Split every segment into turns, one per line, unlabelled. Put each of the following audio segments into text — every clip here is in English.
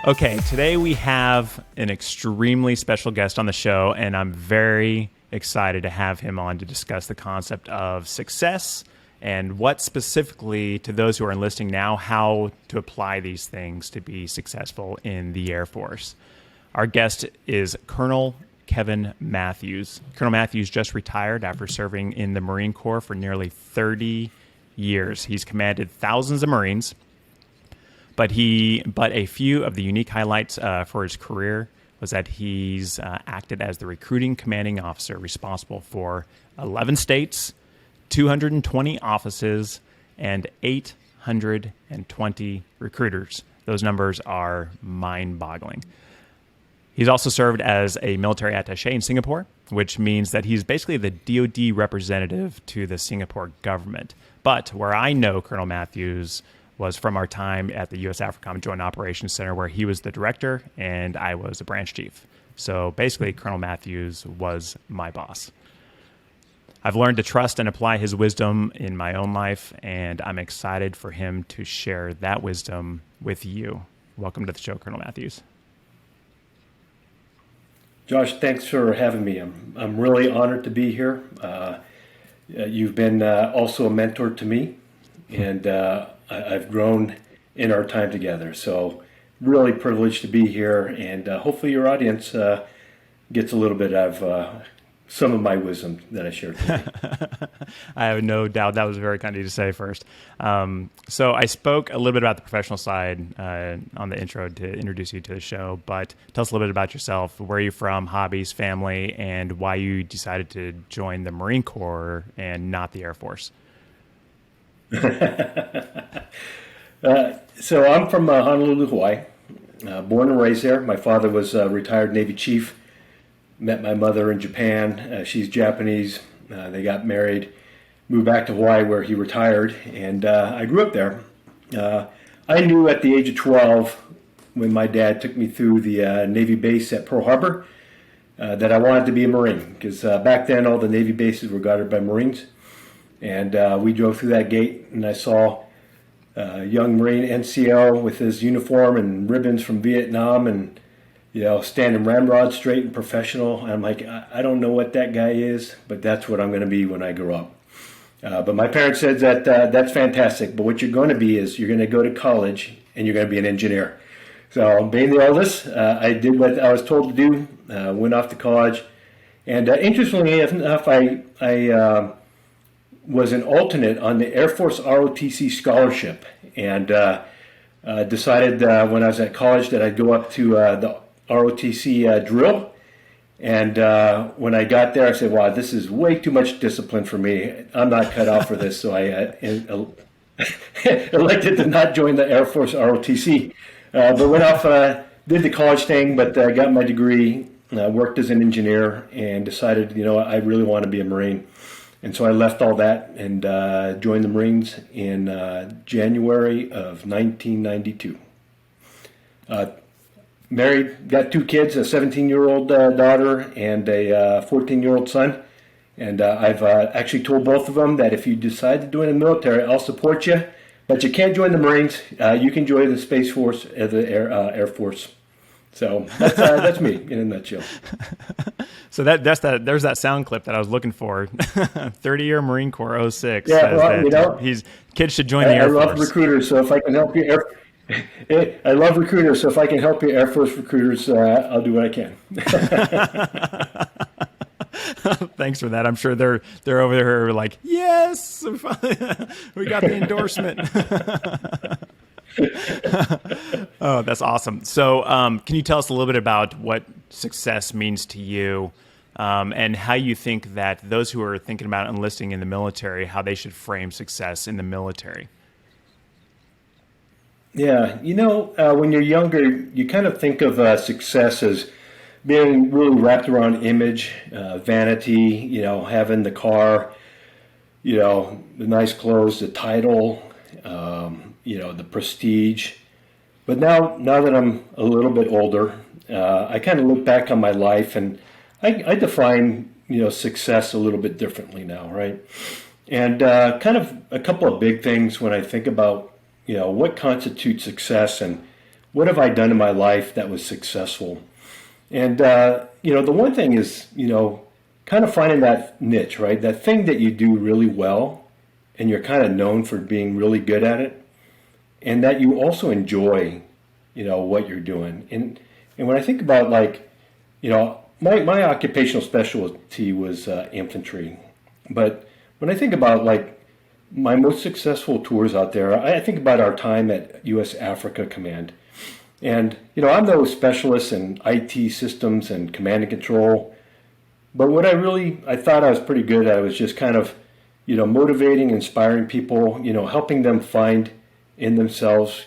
Okay, today we have an extremely special guest on the show, and I'm very excited to have him on to discuss the concept of success and what specifically, to those who are enlisting now, how to apply these things to be successful in the Air Force. Our guest is Colonel Keven Matthews. Colonel Matthews just retired after serving in the Marine Corps for nearly 30 years. He's commanded thousands of Marines, but a few of the unique highlights for his career was that he's acted as the recruiting commanding officer responsible for 11 states, 220 offices, and 820 recruiters. Those numbers are mind-boggling. He's also served as a military attaché in Singapore, which means that he's basically the DoD representative to the Singapore government. But where I know Colonel Matthews was from our time at the U.S. AFRICOM Joint Operations Center, where he was the director and I was a branch chief. So basically, Colonel Matthews was my boss. I've learned to trust and apply his wisdom in my own life, and I'm excited for him to share that wisdom with you. Welcome to the show, Colonel Matthews.
Josh, thanks for having me. I'm really honored to be here. You've been also a mentor to me, and I've grown in our time together. So really privileged to be here, and hopefully your audience gets a little bit of some of my wisdom that I shared today.
I have no doubt. That was very kind of you to say first. So I spoke a little bit about the professional side on the intro to introduce you to the show, but tell us a little bit about yourself. Where are you from, hobbies, family, and why you decided to join the Marine Corps and not the Air Force?
So I'm from Honolulu, Hawaii. Born and raised there. My father was a retired Navy chief. Met my mother in Japan. She's Japanese. They got married, moved back to Hawaii where he retired, and I grew up there. I knew at the age of 12, when my dad took me through the Navy base at Pearl Harbor, that I wanted to be a Marine, because back then all the Navy bases were guarded by Marines. And we drove through that gate, and I saw a young Marine NCO with his uniform and ribbons from Vietnam, and standing ramrod straight and professional. I'm like, I don't know what that guy is, but that's what I'm going to be when I grow up. But my parents said that that's fantastic, but what you're going to be is you're going to go to college and you're going to be an engineer. So being the oldest, I did what I was told to do, went off to college. And interestingly enough, I was an alternate on the Air Force ROTC scholarship, and decided when I was at college that I'd go up to the ROTC drill. And when I got there, I said, wow, this is way too much discipline for me. I'm not cut out for this. So I elected to not join the Air Force ROTC. But went off, did the college thing, but I got my degree, worked as an engineer, and decided, I really want to be a Marine. And so I left all that and joined the Marines in January of 1992. Married, got two kids, a 17-year-old daughter and a 14-year-old son. And I've actually told both of them that if you decide to join the military, I'll support you. But you can't join the Marines. You can join the Space Force, the Air Force. So that's me in a nutshell.
So there's that sound clip that I was looking for. 30-year Marine Corps 06.
Yeah, well,
kids should join the Air Force.
I love recruiters, so if I can help you, I love recruiters, so if I can help you, Air Force recruiters, I'll do what I can.
Thanks for that. I'm sure they're over there like, yes, we got the endorsement. Oh, that's awesome. So can you tell us a little bit about what success means to you, and how you think that those who are thinking about enlisting in the military, how they should frame success in the military?
Yeah, when you're younger, you kind of think of success as being really wrapped around image, vanity, having the car, the nice clothes, the title, the prestige. But now that I'm a little bit older, I kind of look back on my life, and I define, success a little bit differently now, right? And kind of a couple of big things when I think about, what constitutes success and what have I done in my life that was successful? And, the one thing is, kind of finding that niche, right? That thing that you do really well and you're kind of known for being really good at it, and that you also enjoy, what you're doing. And when I think about my occupational specialty was infantry. But when I think about my most successful tours out there, I think about our time at US Africa Command. And, I'm no specialist in IT systems and command and control, but what I thought I was pretty good at was just kind of, motivating, inspiring people, helping them find in themselves,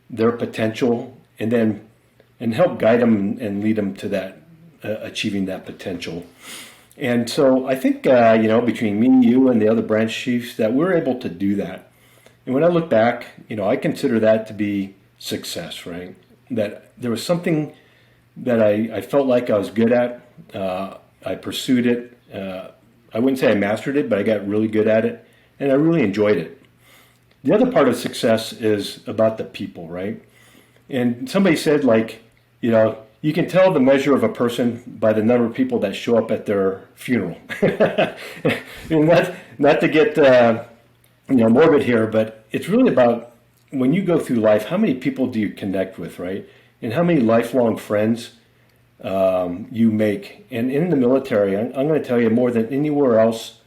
their potential, and help guide them and lead them to that, achieving that potential. And so I think, between me, you, and the other branch chiefs, that we're able to do that. And when I look back, I consider that to be success, right? That there was something that I felt like I was good at. I pursued it. I wouldn't say I mastered it, but I got really good at it, and I really enjoyed it. The other part of success is about the people, right? And somebody said, you can tell the measure of a person by the number of people that show up at their funeral. And not to get morbid here, but it's really about when you go through life, how many people do you connect with, right? And how many lifelong friends you make. And in the military, I'm going to tell you, more than anywhere else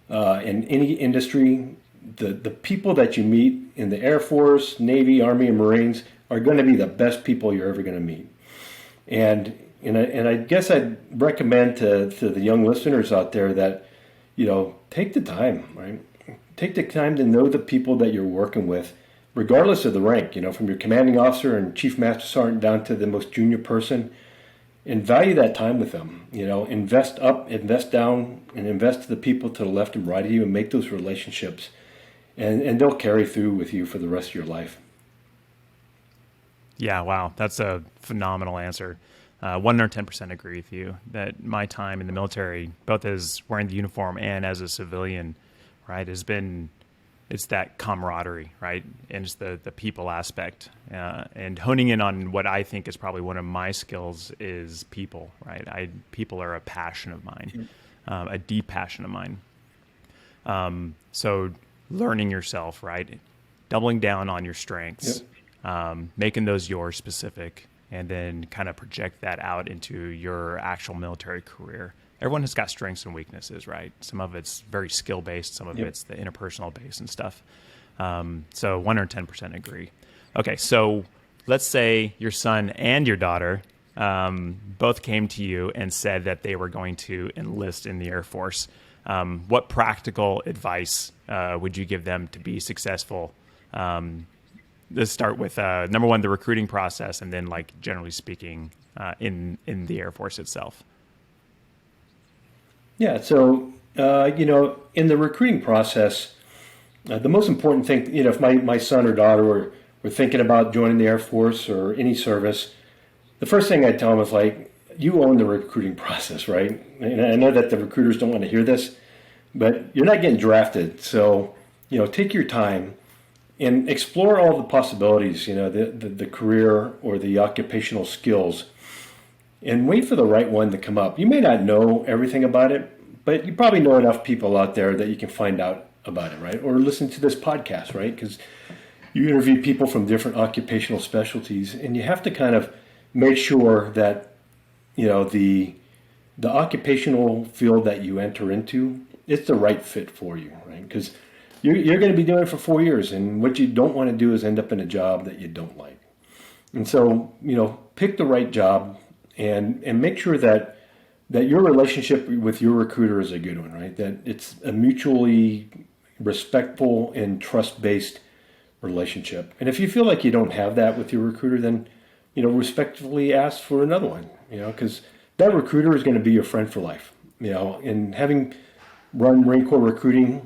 in any industry, the people that you meet in the Air Force, Navy, Army, and Marines are going to be the best people you're ever going to meet. And I guess I'd recommend to the young listeners out there that, take the time, right? Take the time to know the people that you're working with, regardless of the rank, from your commanding officer and chief master sergeant down to the most junior person, and value that time with them. Invest up, invest down, and invest to the people to the left and right of you, and make those relationships. And they'll carry through with you for the rest of your life.
Yeah, wow. That's a phenomenal answer. 110% agree with you that my time in the military, both as wearing the uniform and as a civilian, right, it's that camaraderie, right? And it's the people aspect. And honing in on what I think is probably one of my skills is people, right? People are a passion of mine, a deep passion of mine. So learning yourself, right? Doubling down on your strengths. Yep. Making those yours specific, and then kind of project that out into your actual military career. Everyone has got strengths and weaknesses, right? Some of it's very skill-based, some of it's the interpersonal base and stuff. So 110% agree. Okay, so let's say your son and your daughter both came to you and said that they were going to enlist in the Air Force. What practical advice would you give them to be successful? Let's start with number one, the recruiting process, and then generally speaking, in the Air Force itself.
Yeah. So in the recruiting process, the most important thing, if my son or daughter were thinking about joining the Air Force or any service, the first thing I'd tell them is you own the recruiting process, right? And I know that the recruiters don't want to hear this, but you're not getting drafted, so take your time and explore all the possibilities, the career or the occupational skills, and wait for the right one to come up. You may not know everything about it, but you probably know enough people out there that you can find out about it, right? Or listen to this podcast, right? Because you interview people from different occupational specialties, and you have to kind of make sure that, the occupational field that you enter into, it's the right fit for you, right? Because you're going to be doing it for 4 years, and what you don't want to do is end up in a job that you don't like. And so, pick the right job and make sure that your relationship with your recruiter is a good one, right? That it's a mutually respectful and trust-based relationship. And if you feel like you don't have that with your recruiter, then, respectfully ask for another one, because that recruiter is going to be your friend for life, and having run Marine Corps recruiting,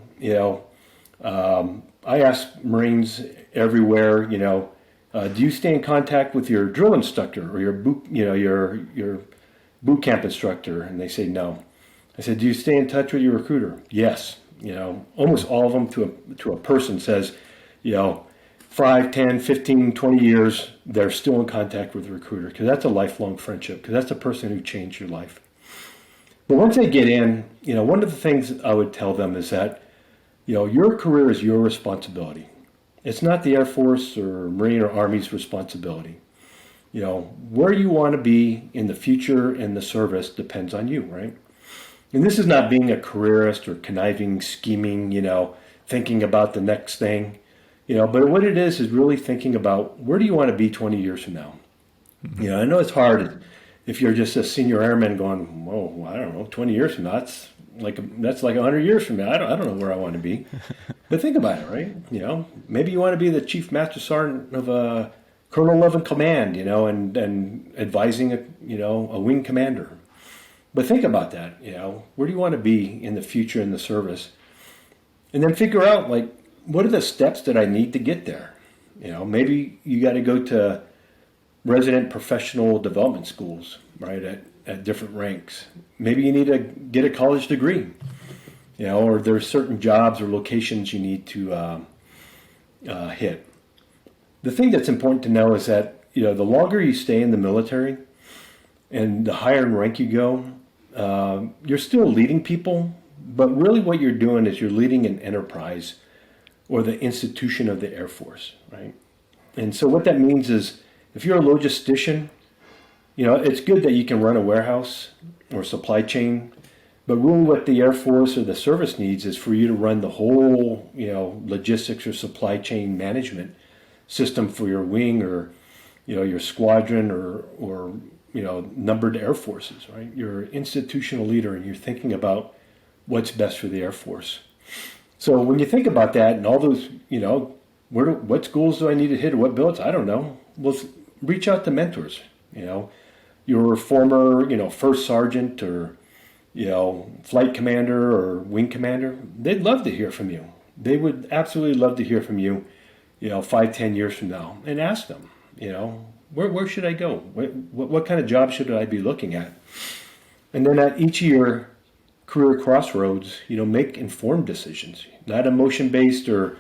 I ask Marines everywhere, do you stay in contact with your drill instructor or your boot camp instructor? And they say no. I said, do you stay in touch with your recruiter? Yes. Almost all of them to a person says, 5, 10, 15, 20 years, they're still in contact with the recruiter because that's a lifelong friendship because that's the person who changed your life. But once they get in, one of the things I would tell them is that, your career is your responsibility. It's not the Air Force or Marine or Army's responsibility. Where you want to be in the future in the service depends on you, right? And this is not being a careerist or conniving, scheming, thinking about the next thing, but what it is really thinking about where do you want to be 20 years from now? Mm-hmm. I know it's hard if you're just a senior airman going, whoa, I don't know, 20 years from now, that's like 100 years from now. I don't know where I want to be. But think about it, right? Maybe you want to be the Chief Master Sergeant of a Colonel Level Command, and advising a wing commander. But think about that, where do you want to be in the future in the service? And then figure out, what are the steps that I need to get there? Maybe you got to go to resident professional development schools, right, at different ranks. Maybe you need to get a college degree, or there's certain jobs or locations you need to hit. The thing that's important to know is that, the longer you stay in the military and the higher in rank you go, you're still leading people, but really what you're doing is you're leading an enterprise or the institution of the Air Force, right? And so what that means is if you're a logistician, it's good that you can run a warehouse or supply chain, but really what the Air Force or the service needs is for you to run the whole, logistics or supply chain management system for your wing or, your squadron or numbered air forces, right? You're an institutional leader and you're thinking about what's best for the Air Force. So when you think about that and all those, what schools do I need to hit or what billets? I don't know. Well, reach out to mentors, your former, first sergeant or, flight commander or wing commander. They'd love to hear from you. They would absolutely love to hear from you, 5, 10 years from now and ask them, where should I go? What kind of job should I be looking at? And then at each of your career crossroads, make informed decisions, not emotion-based or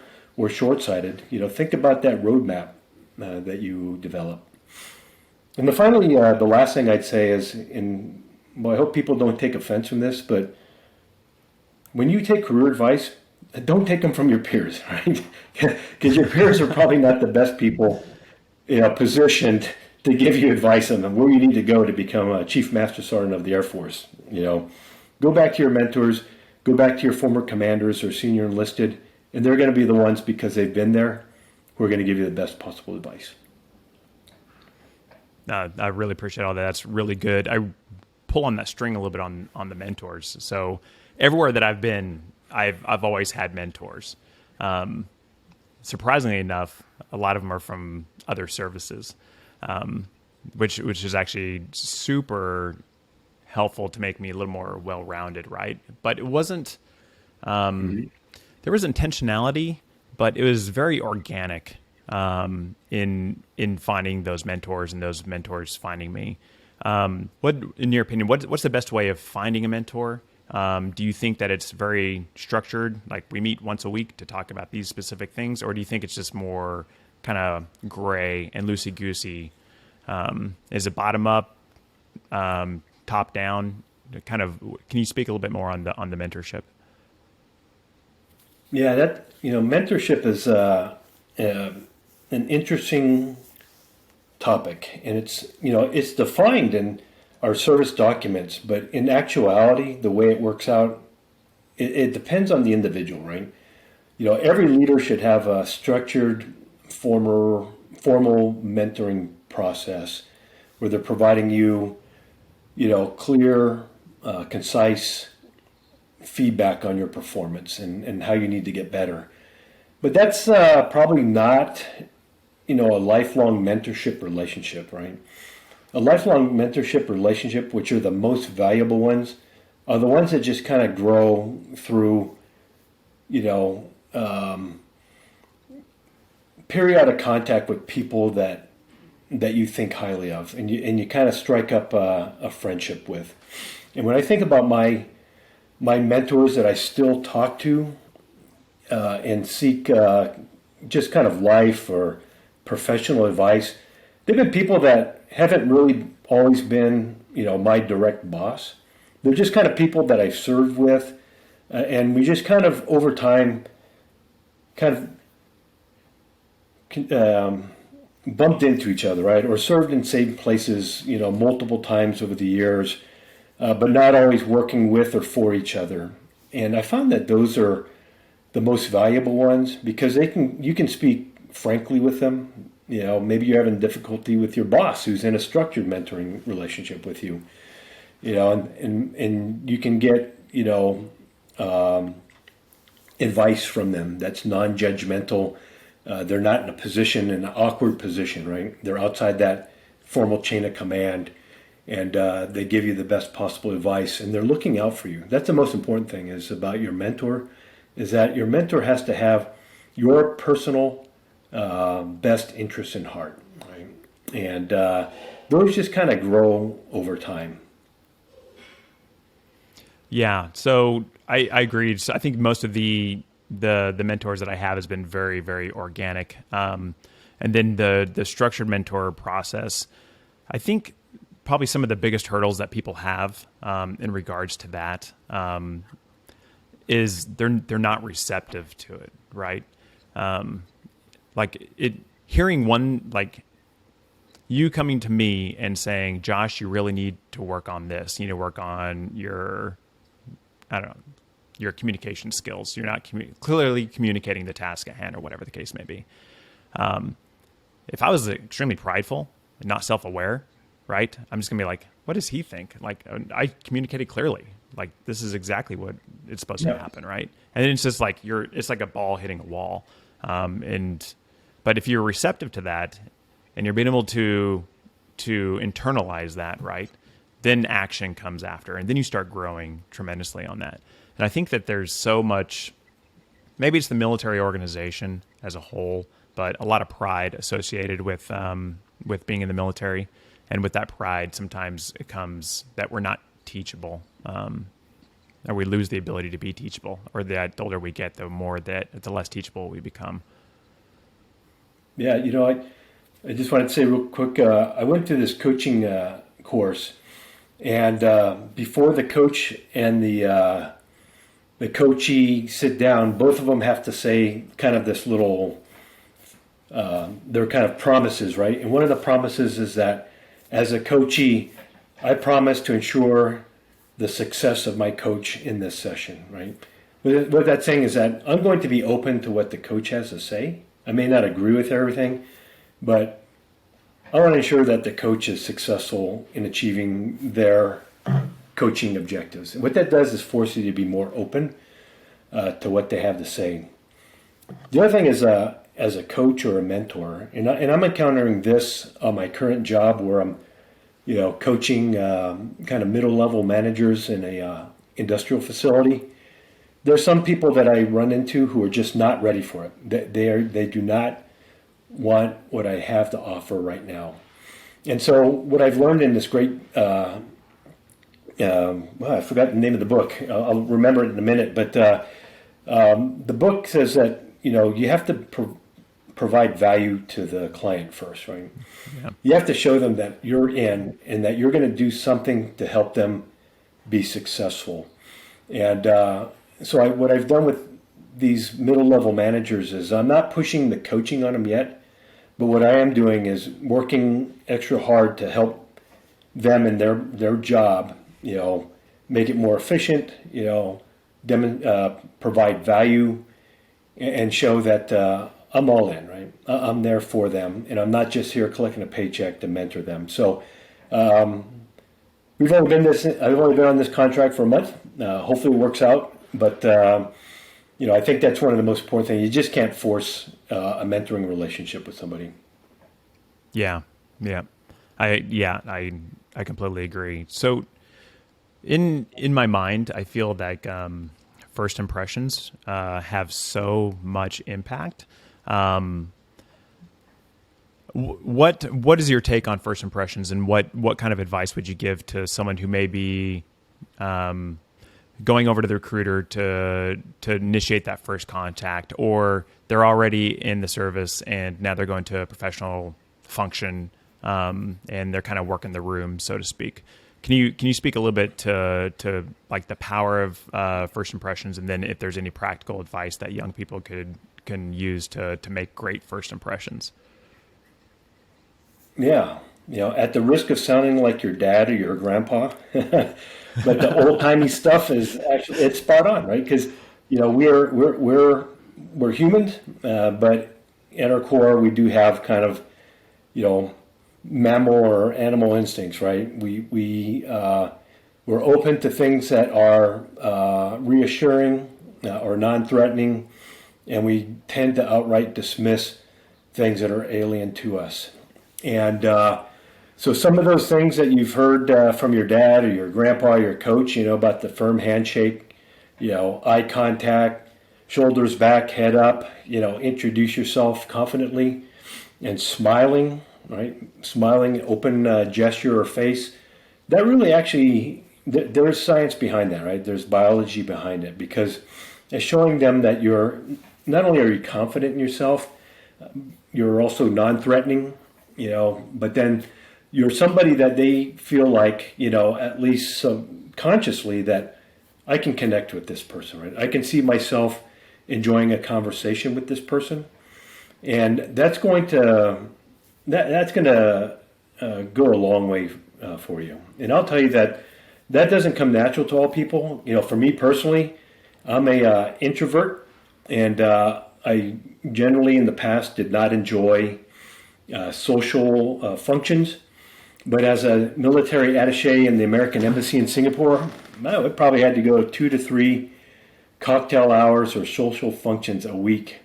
short-sighted. Think about that roadmap that you develop. And the last thing I'd say is, I hope people don't take offense from this, but when you take career advice, don't take them from your peers, right? Because your peers are probably not the best people, positioned to give you advice on where you need to go to become a Chief Master Sergeant of the Air Force. Go back to your mentors, go back to your former commanders or senior enlisted, and they're going to be the ones, because they've been there, who are going to give you the best possible advice.
I really appreciate all that. That's really good. I pull on that string a little bit on the mentors. So everywhere that I've been, I've always had mentors. Surprisingly enough, a lot of them are from other services, which is actually super helpful to make me a little more well-rounded, right? But it wasn't, there was intentionality, but it was very organic in finding those mentors and those mentors finding me. What, in your opinion, what's the best way of finding a mentor? Do you think that it's very structured, like we meet once a week to talk about these specific things, or do you think it's just more kind of gray and loosey-goosey? Is it bottom up, top down? Kind of, can you speak a little bit more on the mentorship?
Yeah, mentorship is an interesting topic, and it's defined in our service documents, but in actuality, the way it works out, it depends on the individual, right? Every leader should have a structured, formal mentoring process where they're providing you, clear, concise feedback on your performance and how you need to get better. But that's probably not, a lifelong mentorship relationship, right? A lifelong mentorship relationship, which are the most valuable ones, are the ones that just kind of grow through, periodic contact with people that you think highly of, and you kind of strike up a friendship with. And when I think about my mentors that I still talk to and seek just kind of life or professional advice, they've been people that haven't really always been, my direct boss. They're just kind of people that I've served with, and we just kind of over time, kind of bumped into each other, right? Or served in same places, multiple times over the years, but not always working with or for each other. And I found that those are the most valuable ones because you can speak frankly with them. Maybe you're having difficulty with your boss who's in a structured mentoring relationship with you, and you can get, advice from them that's non-judgmental. They're not in an awkward position, right? They're outside that formal chain of command, and they give you the best possible advice, and they're looking out for you. That's the most important thing is about your mentor, is that your mentor has to have your personal best interests in heart, right? And those just kind of grow over time.
Yeah, so I agree. So I think most of the mentors that I have has been very, very organic. And then the structured mentor process, I think probably some of the biggest hurdles that people have in regards to that is they're not receptive to it, right? Hearing one, like you coming to me and saying, Josh, you really need to work on this. You need to work on your communication skills. You're not clearly communicating the task at hand or whatever the case may be. If I was extremely prideful and not self-aware, right, I'm just gonna be like, what does he think? Like, I communicated clearly. Like, this is exactly what it's supposed to happen, right? And then it's just like it's like a ball hitting a wall. But if you're receptive to that and you're being able to internalize that, right, then action comes after, and then you start growing tremendously on that. And I think that there's so much, maybe it's the military organization as a whole, but a lot of pride associated with being in the military. And with that pride, sometimes it comes that we're not teachable, or we lose the ability to be teachable, or the older we get, the less teachable we become.
Yeah, I just wanted to say real quick, I went to this coaching course, and before the coach and the coachee sit down, both of them have to say kind of this little, they're kind of promises, right? And one of the promises is that as a coachee, I promise to ensure the success of my coach in this session, right? What that's saying is that I'm going to be open to what the coach has to say. I may not agree with everything, but I want to ensure that the coach is successful in achieving their coaching objectives. And what that does is force you to be more open to what they have to say. The other thing is, as a coach or a mentor, and I'm encountering this on my current job where I'm, coaching kind of middle-level managers in a industrial facility. There's some people that I run into who are just not ready for it. They do not want what I have to offer right now. And so what I've learned in this great, I forgot the name of the book. I'll remember it in a minute. But the book says that, you have to provide value to the client first, right? Yeah. You have to show them that you're in and that you're going to do something to help them be successful. And so what I've done with these middle-level managers is I'm not pushing the coaching on them yet, but what I am doing is working extra hard to help them in their job, make it more efficient, provide value, and show that I'm all in, right? I'm there for them, and I'm not just here collecting a paycheck to mentor them. So I've only been on this contract for a month. Hopefully it works out. But, I think that's one of the most important things. You just can't force a mentoring relationship with somebody.
Yeah. I completely agree. So in my mind, I feel like first impressions have so much impact. What is your take on first impressions, and what kind of advice would you give to someone who may be going over to the recruiter to initiate that first contact, or they're already in the service and now they're going to a professional function, and they're kind of working the room, so to speak. Can you speak a little bit to like the power of first impressions, and then if there's any practical advice that young people can use to make great first impressions?
Yeah. At the risk of sounding like your dad or your grandpa, but the old timey stuff is actually, it's spot on, right? Because we're humans, but at our core we do have kind of mammal or animal instincts, right? We're open to things that are reassuring or non-threatening, and we tend to outright dismiss things that are alien to us. And so some of those things that you've heard from your dad or your grandpa or your coach, about the firm handshake, eye contact, shoulders back, head up, introduce yourself confidently, and smiling, right? Smiling, open gesture or face. That really actually, there's science behind that, right? There's biology behind it, because it's showing them that not only are you confident in yourself, you're also non-threatening, but then you're somebody that they feel like, at least subconsciously, that I can connect with this person, right? I can see myself enjoying a conversation with this person. And that's going to go a long way for you. And I'll tell you that doesn't come natural to all people. For me personally, I'm a introvert, and I generally in the past did not enjoy social functions. But as a military attaché in the American Embassy in Singapore, I probably had to go 2 to 3 cocktail hours or social functions a week.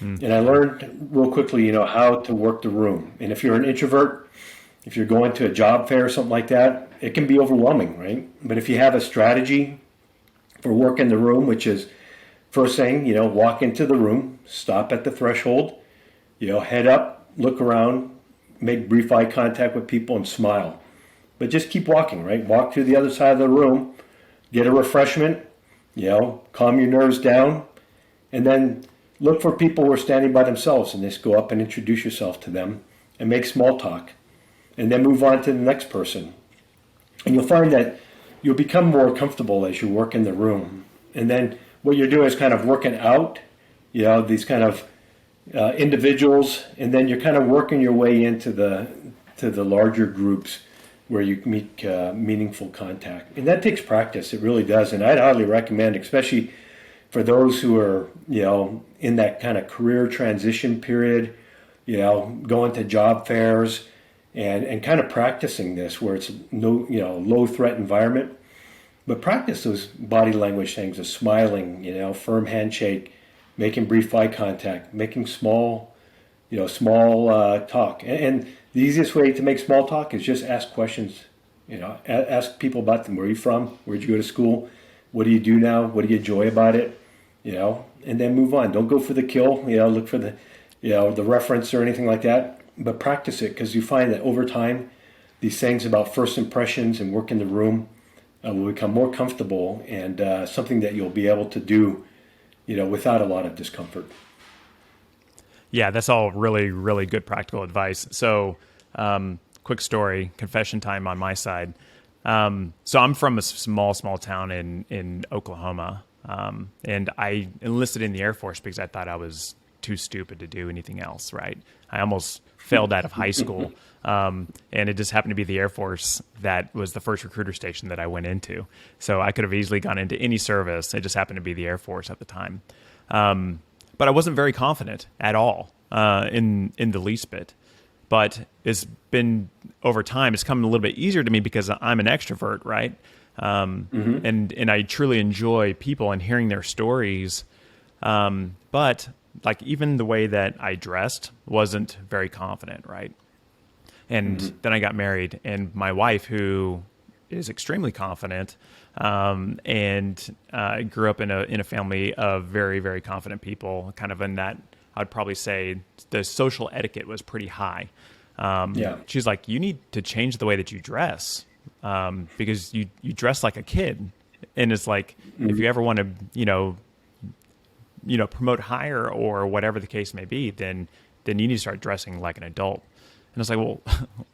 And I learned real quickly, how to work the room. And if you're an introvert, if you're going to a job fair or something like that, it can be overwhelming, right? But if you have a strategy for working the room, which is first thing, walk into the room, stop at the threshold, head up, look around, make brief eye contact with people and smile. But just keep walking, right? Walk to the other side of the room, get a refreshment, calm your nerves down, and then look for people who are standing by themselves and just go up and introduce yourself to them and make small talk, and then move on to the next person. And you'll find that you'll become more comfortable as you work in the room. And then what you're doing is kind of working out, these kind of individuals, and then you're kind of working your way into the larger groups where you make meaningful contact. And that takes practice. It really does. And I'd highly recommend, especially for those who are, in that kind of career transition period, going to job fairs and kind of practicing this where it's no, low threat environment. But practice those body language things of smiling, firm handshake, making brief eye contact, making small talk. And the easiest way to make small talk is just ask questions. Ask people about them. Where are you from? Where'd you go to school? What do you do now? What do you enjoy about it? And then move on. Don't go for the kill. Look for the reference or anything like that. But practice it, because you find that over time, these things about first impressions and work in the room will become more comfortable and something that you'll be able to do, without a lot of discomfort.
Yeah, that's all really, really good practical advice. So, quick story, confession time on my side. So I'm from a small town in Oklahoma, and I enlisted in the Air Force because I thought I was too stupid to do anything else, right? I almost failed out of high school, and it just happened to be the Air Force that was the first recruiter station that I went into. So I could have easily gone into any service. It just happened to be the Air Force at the time. But I wasn't very confident at all in the least bit. But it's been, over time, it's come a little bit easier to me because I'm an extrovert, right? And I truly enjoy people and hearing their stories. But like even the way that I dressed wasn't very confident, right? And then I got married, and my wife, who is extremely confident, and grew up in a family of very, very confident people, kind of in that, I'd probably say the social etiquette was pretty high. She's like, you need to change the way that you dress, because you dress like a kid. And it's like, if you ever want to, promote higher or whatever the case may be, then you need to start dressing like an adult. And it's like, well,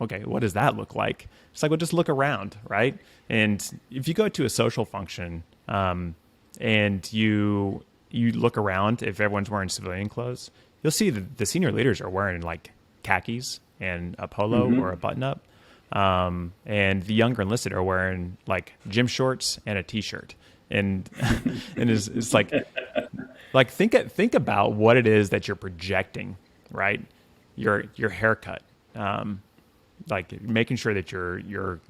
okay, what does that look like? It's like, well, just look around, right? And if you go to a social function, and you look around, if everyone's wearing civilian clothes, you'll see the senior leaders are wearing like khakis and a polo or a button up. And the younger enlisted are wearing like gym shorts and a t-shirt. And it's like think about what it is that you're projecting, right? Your haircut, like making sure that you're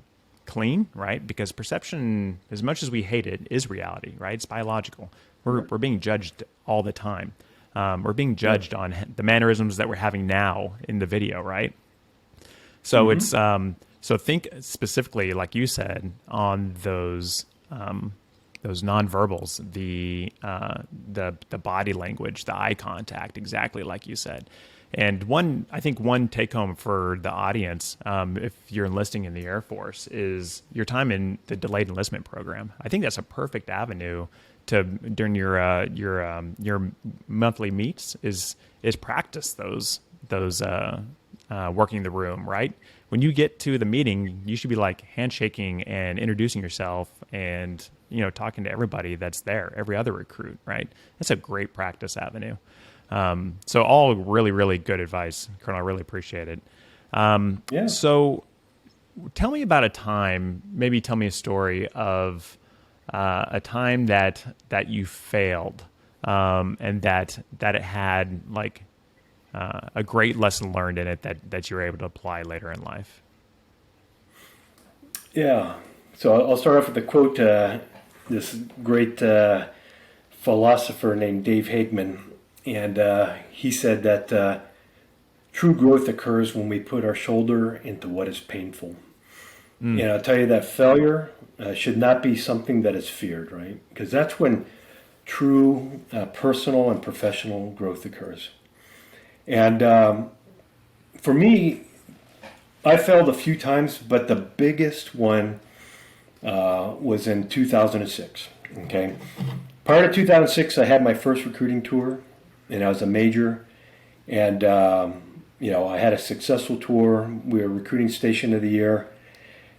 clean, right? Because perception, as much as we hate it, is reality, right? It's biological. We're being judged all the time. We're being judged on the mannerisms that we're having now in the video, right? So it's so think specifically, like you said, on those nonverbals, the body language, the eye contact, exactly like you said. And I think one take home for the audience, if you're enlisting in the Air Force, is your time in the delayed enlistment program. I think that's a perfect avenue to during your monthly meets is practice those working the room, right? When you get to the meeting, you should be like handshaking and introducing yourself and talking to everybody that's there, every other recruit, right? That's a great practice avenue. So all really, really good advice, Colonel. I really appreciate it. So tell me about a time, maybe tell me a story of a time that you failed, and that it had like a great lesson learned in it that you were able to apply later in life.
Yeah. So I'll start off with a quote. This great philosopher named Dave Hagman. And he said that true growth occurs when we put our shoulder into what is painful. And I'll tell you that failure should not be something that is feared, right? Because that's when true personal and professional growth occurs. And for me, I failed a few times, but the biggest one was in 2006. Okay. Prior to 2006, I had my first recruiting tour. And I was a major, and I had a successful tour. We were recruiting station of the year,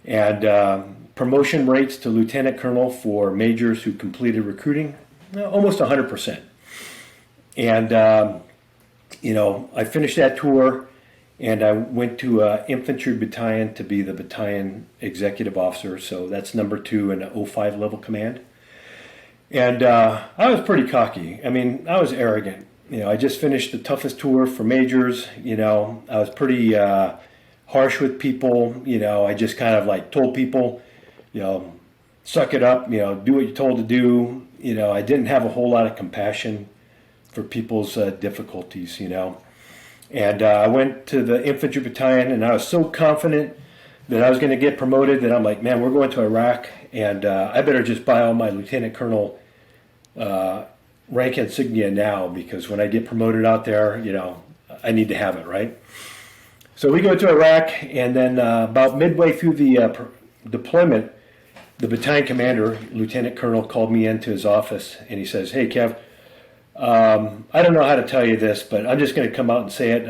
and promotion rates to lieutenant colonel for majors who completed recruiting, almost 100%. And I finished that tour, and I went to infantry battalion to be the battalion executive officer. So that's number 2 in the 05 level command. And I was pretty cocky. I mean, I was arrogant. I just finished the toughest tour for majors. I was pretty harsh with people. I just kind of like told people, suck it up, do what you're told to do. I didn't have a whole lot of compassion for people's difficulties, And I went to the infantry battalion, and I was so confident that I was going to get promoted that I'm like, man, we're going to Iraq, and I better just buy all my lieutenant colonel rank insignia now, because when I get promoted out there, I need to have it, right? So we go to Iraq, and then about midway through the deployment, the battalion commander, Lieutenant Colonel, called me into his office, and he says, hey, Kev, I don't know how to tell you this, but I'm just going to come out and say it.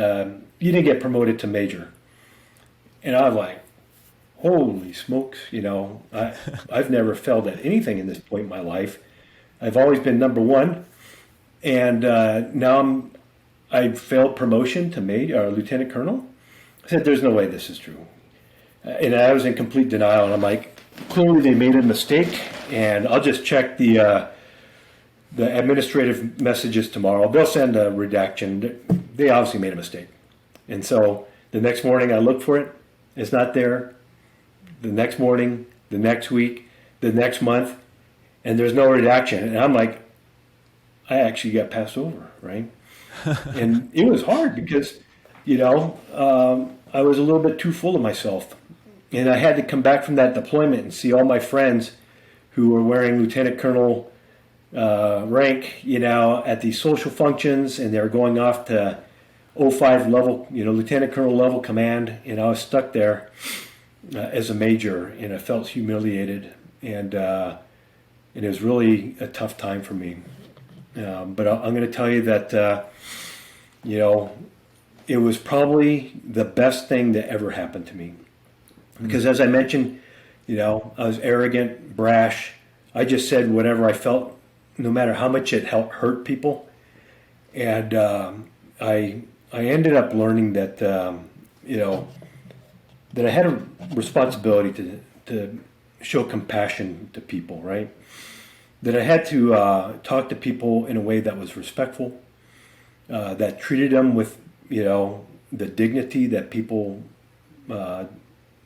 You didn't get promoted to major. And I was like, holy smokes, I've never failed at anything in this point in my life. I've always been number 1. And now I failed promotion to lieutenant colonel. I said, there's no way this is true. And I was in complete denial. And I'm like, clearly they made a mistake. And I'll just check the administrative messages tomorrow. They'll send a redaction. They obviously made a mistake. And so the next morning I look for it. It's not there. The next morning, the next week, the next month, and there's no redaction. And I'm like, I actually got passed over, right? And it was hard because, I was a little bit too full of myself. And I had to come back from that deployment and see all my friends who were wearing lieutenant colonel rank, at these social functions, and they were going off to 05 level, lieutenant colonel level command. And I was stuck there as a major, and I felt humiliated. And and it was really a tough time for me. But I'm going to tell you that, you know, it was probably the best thing that ever happened to me. Because as I mentioned, you know, I was arrogant, brash. I just said whatever I felt, no matter how much it hurt people. And I ended up learning that, you know, that I had a responsibility to show compassion to people, right? That I had to talk to people in a way that was respectful, that treated them with, you know, the dignity that people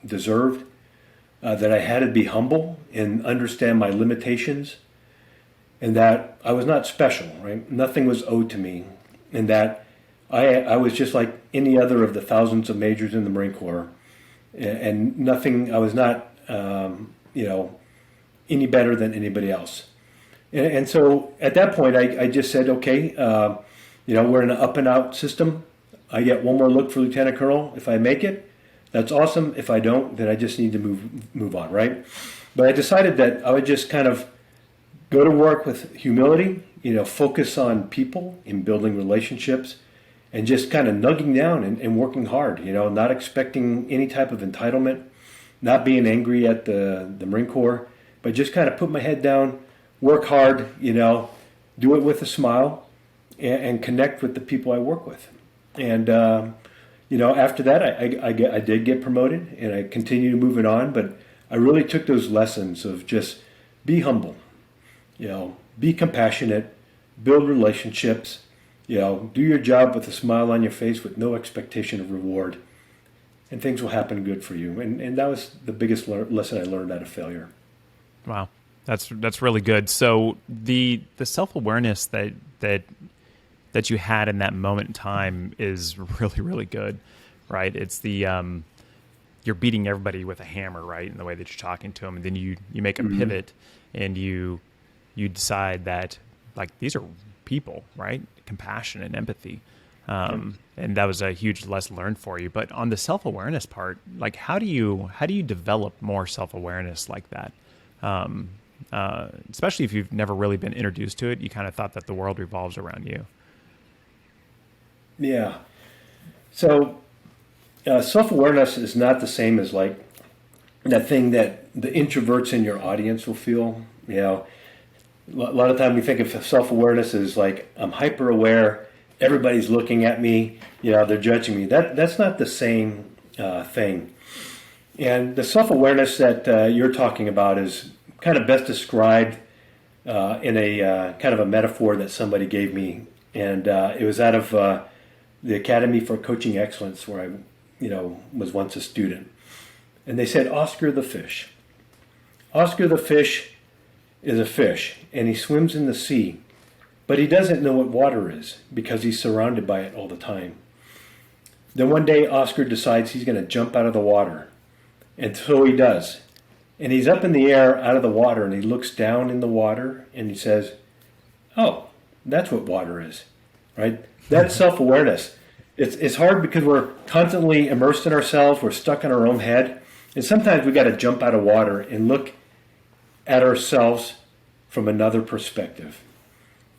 deserved, that I had to be humble and understand my limitations, and that I was not special, right? Nothing was owed to me, and that I was just like any other of the thousands of majors in the Marine Corps, and nothing, I was not, you know, any better than anybody else. And so at that point, I just said, okay, you know, we're in an up and out system. I get one more look for Lieutenant Colonel. If I make it, that's awesome. If I don't, then I just need to move on, right? But I decided that I would just kind of go to work with humility, you know, focus on people and building relationships, and just kind of nugging down and working hard, you know, not expecting any type of entitlement, not being angry at the Marine Corps, but just kind of put my head down, work hard, you know, do it with a smile, and connect with the people I work with. And, you know, after that, I did get promoted, and I continued moving on, but I really took those lessons of just be humble, you know, be compassionate, build relationships, you know, do your job with a smile on your face with no expectation of reward, and things will happen good for you. And that was the biggest lesson I learned out of failure.
Wow. That's really good. So the self-awareness that you had in that moment in time is really, really good, right? It's the you're beating everybody with a hammer, right, in the way that you're talking to them, and then you make a pivot, and you decide that, like, these are people, right? Compassion and empathy, and that was a huge lesson learned for you. But on the self-awareness part, like, how do you develop more self-awareness like that? Especially if you've never really been introduced to it, you kind of thought that the world revolves around you.
Yeah. So self-awareness is not the same as like that thing that the introverts in your audience will feel. You know, a lot of time we think of self-awareness as like, I'm hyper aware, everybody's looking at me, you know, they're judging me. That's not the same thing. And the self-awareness that you're talking about is kind of best described in a kind of a metaphor that somebody gave me. And it was out of the Academy for Coaching Excellence, where I, you know, was once a student. And they said, Oscar the fish. Oscar the fish is a fish, and he swims in the sea, but he doesn't know what water is because he's surrounded by it all the time. Then one day, Oscar decides he's going to jump out of the water. And so he does. And he's up in the air out of the water, and he looks down in the water, and he says, oh, that's what water is, right? That's self-awareness. It's hard because we're constantly immersed in ourselves. We're stuck in our own head. And sometimes we got to jump out of water and look at ourselves from another perspective.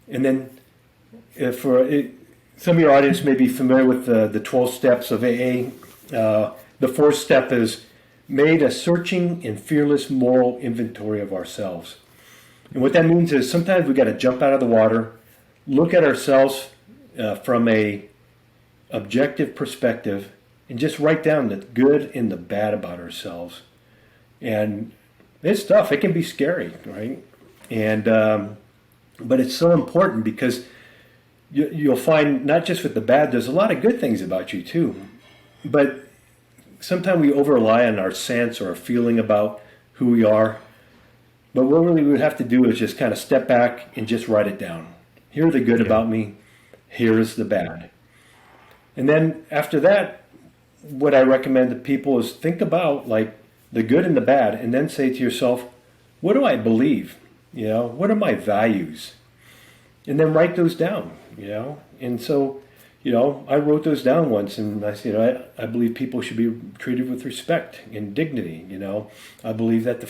And then some of your audience may be familiar with the 12 steps of AA. The fourth step is made a searching and fearless moral inventory of ourselves. And what that means is sometimes we got to jump out of the water, look at ourselves from a objective perspective, and just write down the good and the bad about ourselves. And it's tough. It can be scary, right? And but it's so important because you'll find not just with the bad, there's a lot of good things about you too. But sometimes we over rely on our sense or our feeling about who we are. But what really we would have to do is just kind of step back and just write it down. Here's the good about me. Here's the bad. And then after that, what I recommend to people is think about like the good and the bad, and then say to yourself, what do I believe? You know, what are my values? And then write those down, you know. And so, you know, I wrote those down once, and I said, you know, I believe people should be treated with respect and dignity, you know. I believe that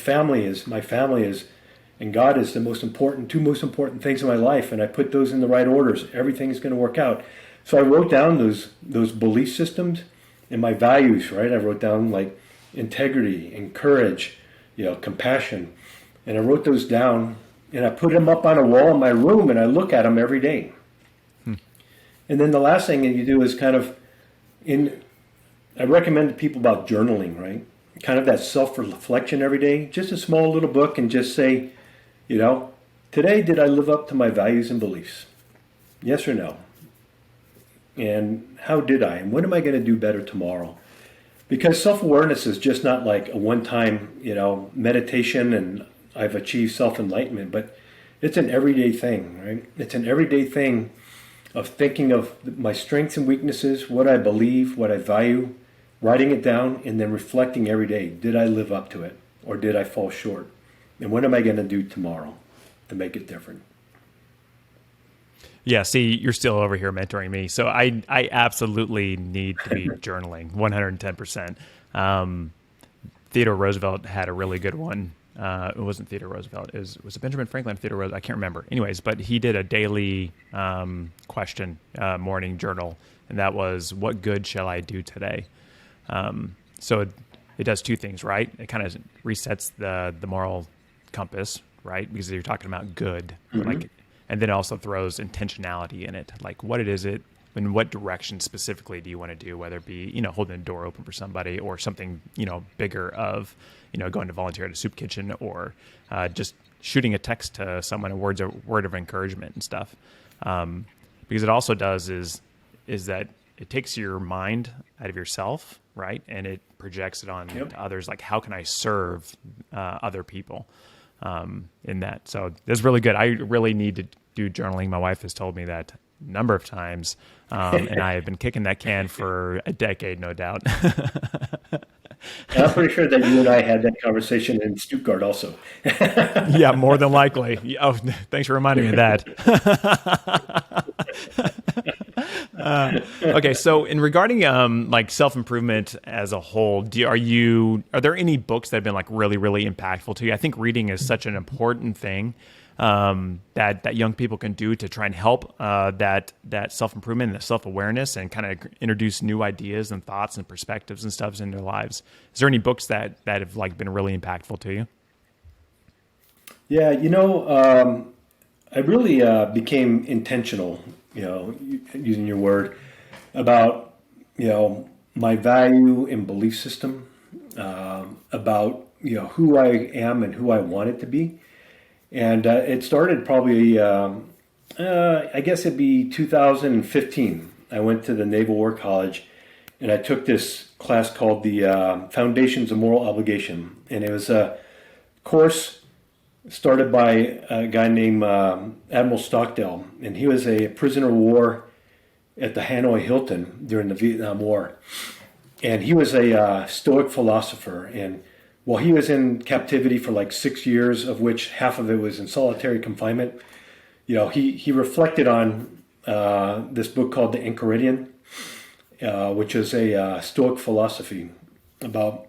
my family is and God is the two most important things in my life, and I put those in the right orders, everything's going to work out. So I wrote down those belief systems and my values, right? I wrote down like integrity and courage, compassion, and I wrote those down, and I put them up on a wall in my room, and I look at them every day. And then the last thing that you do is I recommend to people about journaling, right? Kind of that self-reflection every day, just a small little book, and just say, today did I live up to my values and beliefs? Yes or no? And how did I? And what am I going to do better tomorrow? Because self-awareness is just not like a one-time, meditation and I've achieved self-enlightenment, but it's an everyday thing, right? It's an everyday thing of thinking of my strengths and weaknesses, what I believe, what I value, writing it down, and then reflecting every day. Did I live up to it, or did I fall short? And what am I going to do tomorrow to make it different?
Yeah, see, you're still over here mentoring me. So I absolutely need to be journaling, 110%. Theodore Roosevelt had a really good one. It wasn't Theodore Roosevelt. Was it Benjamin Franklin? Theodore Roosevelt? I can't remember. Anyways, but he did a daily question morning journal, and that was, what good shall I do today? So it does two things, right? It kind of resets the moral compass, right? Because you're talking about good, and then it also throws intentionality in it. Like, what is it, in what direction specifically do you want to do, whether it be, holding a door open for somebody, or something, bigger of, going to volunteer at a soup kitchen, or just shooting a text to someone, a word of encouragement and stuff. Because it also does is that it takes your mind out of yourself, right? And it projects it on to others. Like, how can I serve other people in that? So that's really good. I really need to do journaling. My wife has told me that a number of times, and I have been kicking that can for a decade, no doubt.
I'm pretty sure that you and I had that conversation in Stuttgart also.
Yeah, more than likely. Oh, thanks for reminding me of that. Okay, so in regarding like self-improvement as a whole, are there any books that have been like really, really impactful to you? I think reading is such an important thing that young people can do to try and help that self-improvement and self-awareness, and kind of introduce new ideas and thoughts and perspectives and stuff in their lives. Is there any books that have like been really impactful to you?
Yeah, I really became intentional, using your word, about, my value and belief system, about, who I am and who I want it to be. And it started probably, I guess it'd be 2015. I went to the Naval War College, and I took this class called the Foundations of Moral Obligation. And it was a course started by a guy named Admiral Stockdale. And he was a prisoner of war at the Hanoi Hilton during the Vietnam War. And he was a Stoic philosopher. And while he was in captivity for like 6 years, of which half of it was in solitary confinement, he reflected on this book called The Enchiridion, which is a Stoic philosophy about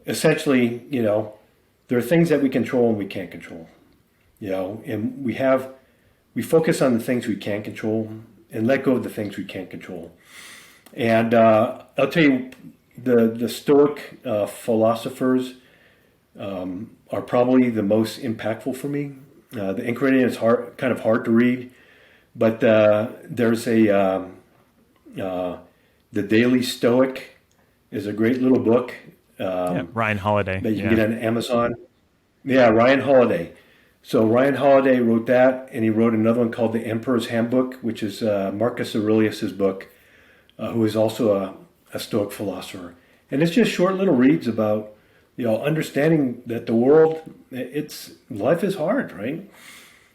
essentially, there are things that we control and we can't control, and we focus on the things we can control and let go of the things we can't control. And I'll tell you, the Stoic philosophers are probably the most impactful for me. The Enchiridion is kind of hard to read, but there's The Daily Stoic is a great little book.
Ryan Holiday.
That you can get on Amazon. Yeah, Ryan Holiday. So Ryan Holiday wrote that, and he wrote another one called The Emperor's Handbook, which is Marcus Aurelius's book, who is also a Stoic philosopher. And it's just short little reads about, understanding that the world, life is hard, right?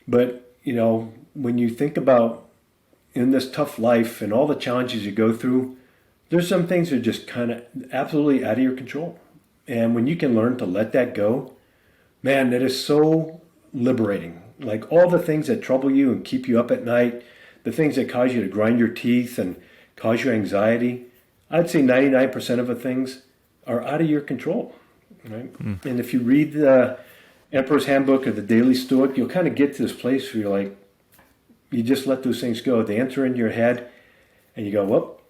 But, when you think about in this tough life and all the challenges you go through, there's some things that are just kind of absolutely out of your control. And when you can learn to let that go, man, that is so liberating. Like all the things that trouble you and keep you up at night, the things that cause you to grind your teeth and cause you anxiety, I'd say 99% of the things are out of your control, right? And if you read Emperor's Handbook or the Daily Stoic, you'll kind of get to this place where you're like, you just let those things go. They enter into your head and you go, well,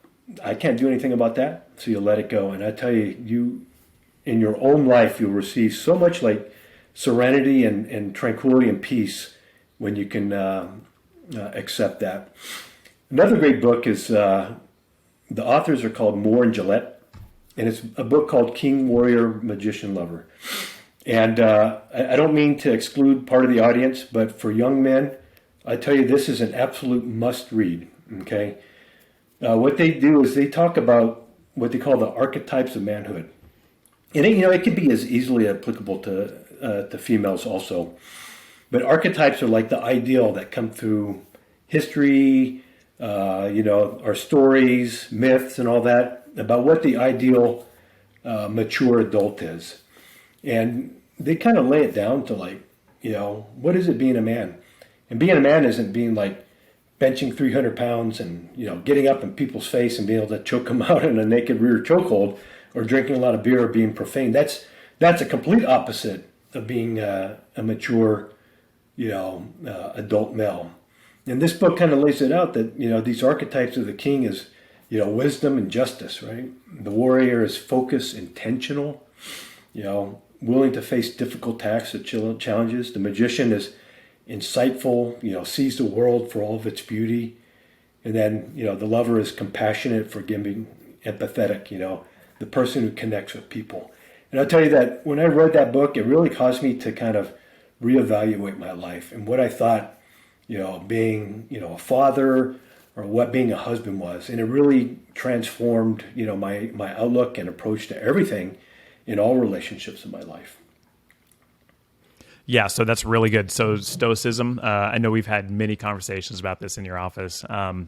I can't do anything about that. So you let it go. And I tell you, you in your own life, you'll receive so much like serenity and tranquility and peace when you can accept that. Another great book is, the authors are called Moore and Gillette, and it's a book called King, Warrior, Magician, Lover. And I don't mean to exclude part of the audience, but for young men, I tell you, this is an absolute must read, okay? What they do is they talk about what they call the archetypes of manhood. And it can be as easily applicable to females also. But archetypes are like the ideal that come through history, our stories, myths, and all that about what the ideal mature adult is. And they kind of lay it down to like, what is it being a man? And being a man isn't being like benching 300 pounds and, getting up in people's face and being able to choke them out in a naked rear chokehold or drinking a lot of beer or being profane. That's a complete opposite of being a mature, adult male. And this book kind of lays it out that, these archetypes of the king is, wisdom and justice, right? The warrior is focused, intentional, willing to face difficult tasks and challenges. The magician is insightful, sees the world for all of its beauty. And then, the lover is compassionate, forgiving, empathetic, the person who connects with people. And I'll tell you that when I read that book, it really caused me to kind of reevaluate my life and what I thought, being, a father or what being a husband was. And it really transformed, my outlook and approach to everything in all relationships in my life.
Yeah, so that's really good. So Stoicism, I know we've had many conversations about this in your office.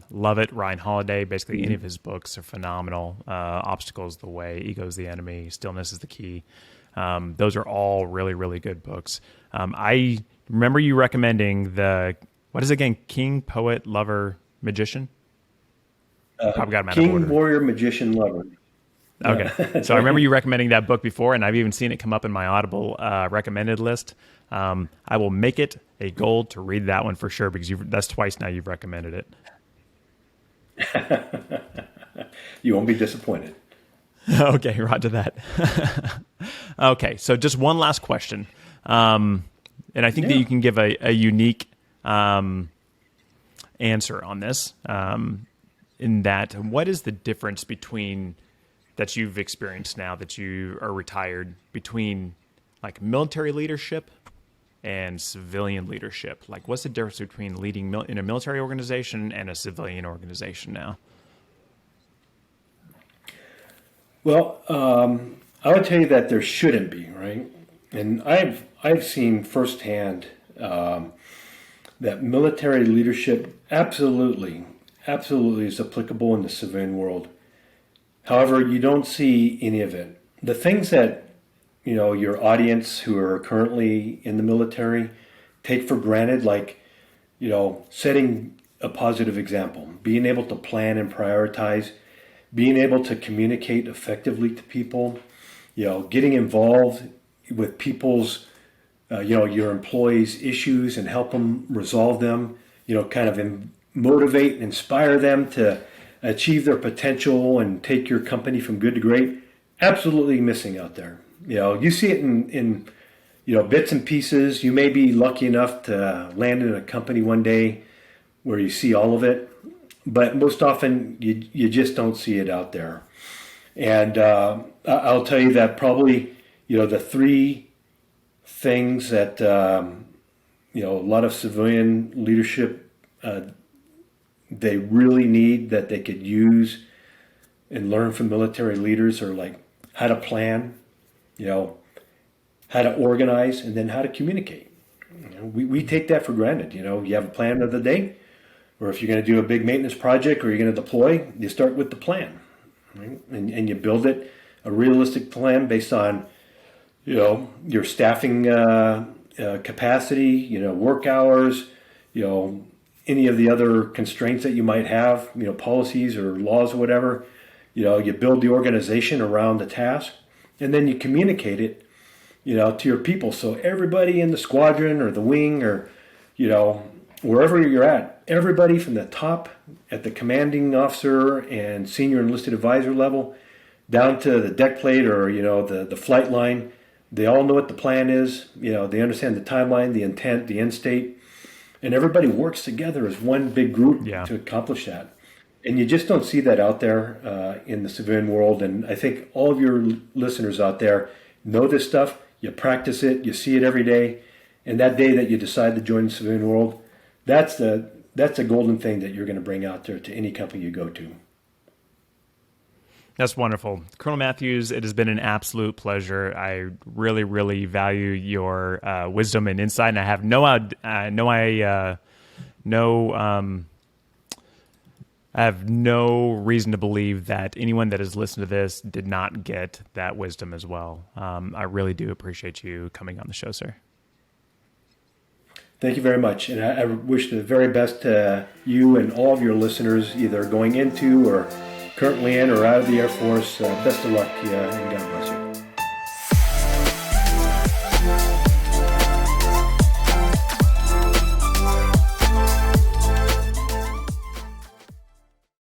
Love it. Ryan Holiday, basically any of his books are phenomenal. Obstacle is the way, Ego is the enemy, Stillness is the key. Those are all really, really good books. I remember you recommending what is it again? King, Poet, Lover, Magician? Probably got them out of order.
King, Warrior, Magician, Lover.
Okay. So I remember you recommending that book before, and I've even seen it come up in my Audible recommended list. I will make it a goal to read that one for sure, because that's twice now you've recommended
it. You won't be disappointed.
Okay, roger that. Okay, so just one last question. And I think that you can give a unique answer on this, in that what is the difference between that you've experienced now that you are retired between like military leadership and civilian leadership? Like, what's the difference between leading in a military organization and a civilian organization now?
Well, I would tell you that there shouldn't be, right? And I've seen firsthand that military leadership absolutely is applicable in the civilian world. However, you don't see any of it. The things that, your audience who are currently in the military take for granted, like, setting a positive example, being able to plan and prioritize, being able to communicate effectively to people, getting involved with people's, your employees' issues and help them resolve them, kind of motivate and inspire them to achieve their potential and take your company from good to great. Absolutely missing out there. You see it in bits and pieces. You may be lucky enough to land in a company one day where you see all of it, but most often you just don't see it out there. And I'll tell you that probably, the three things that, a lot of civilian leadership, they really need that they could use and learn from military leaders are like how to plan, how to organize, and then how to communicate. We take that for granted. You have a plan of the day, or if you're going to do a big maintenance project or you're going to deploy, you start with the plan, right? And you build it, a realistic plan based on, your staffing capacity, work hours, any of the other constraints that you might have, policies or laws or whatever. You build the organization around the task, and then you communicate it, to your people. So everybody in the squadron or the wing or, wherever you're at, everybody from the top at the commanding officer and senior enlisted advisor level down to the deck plate or, the flight line, they all know what the plan is. They understand the timeline, the intent, the end state, and everybody works together as one big group to accomplish that. And you just don't see that out there in the civilian world. And I think all of your listeners out there know this stuff. You practice it, you see it every day. And that day that you decide to join the civilian world, that's a golden thing that you're going to bring out there to any company you go to.
That's wonderful. Colonel Matthews, it has been an absolute pleasure. I really, really value your wisdom and insight. And I have I have no reason to believe that anyone that has listened to this did not get that wisdom as well. I really do appreciate you coming on the show, sir.
Thank you very much. And I wish the very best to you and all of your listeners, either going into or currently in or out of the Air Force. Best of luck, and God bless you.